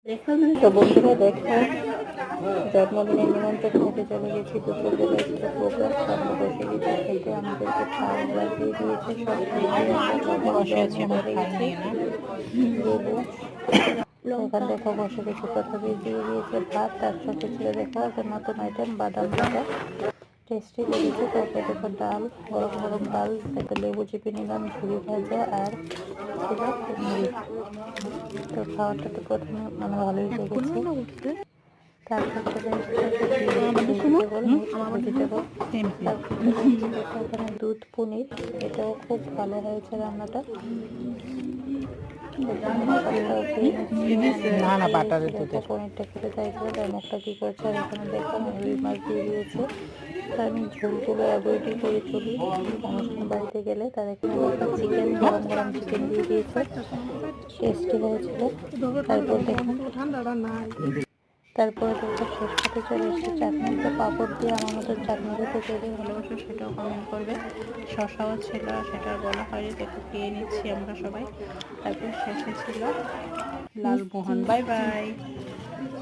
তো বন্ধুরা দেখো, জন্মদিনের নিমন্ত্রণ খেতে চলে গেছি। দুপুরবেলা ছিল প্রোগ্রাম, আমরা বসে গেছি খেতে। আমাদেরকে খাওয়া দিয়ে দিয়েছে, সব খেয়ে বসে আছি আমরা খাইনি না লেবু। এখানে দেখো বসে গেছি, প্রথমে দিয়ে দিয়েছে ভাত, তার সাথে ছিল দেখো একটা নতুন আইটেম বাদাম ভাজা, টেস্টি লেগেছে। তারপরে দেখো ডাল, গরম গরম ডাল, তারপরে লেবু চিপে নিলাম, ঝুড়ি ভাজা আর ছিল মুড়ি। তো খাওয়াটা তো প্রথমে মানে ভালোই লেগেছে। তারপর চলে এখানে দুধ পনির, এটাও খুব ভালো হয়েছে রান্নাটা। পনিরটা খেতে চাইছিল, তার মুখটা কি করছে। আর এখানে দেখো রুই মাছ দিয়ে দিয়েছে। তার আমি ঝোলগুলো অ্যাভয়েডই করে চলি অনুষ্ঠান বাড়িতে গেলে। তার এখানে চিকেন, গরম গরম চিকেন দিয়ে দিয়েছে, টেস্টি হয়েছিল। তারপরে দেখো শেষ করতে চলে এসেছে চাটনি। তো পাঁপড় দিয়ে আমার মতো চাটনি খেতে যদি ভালোবাসো সেটাও কমেন্ট করবে। শশাও ছিল, সেটা বলা হয়নি, দেখো খেয়ে নিচ্ছি আমরা সবাই। তারপর শেষে ছিল লালমোহন। Bye bye.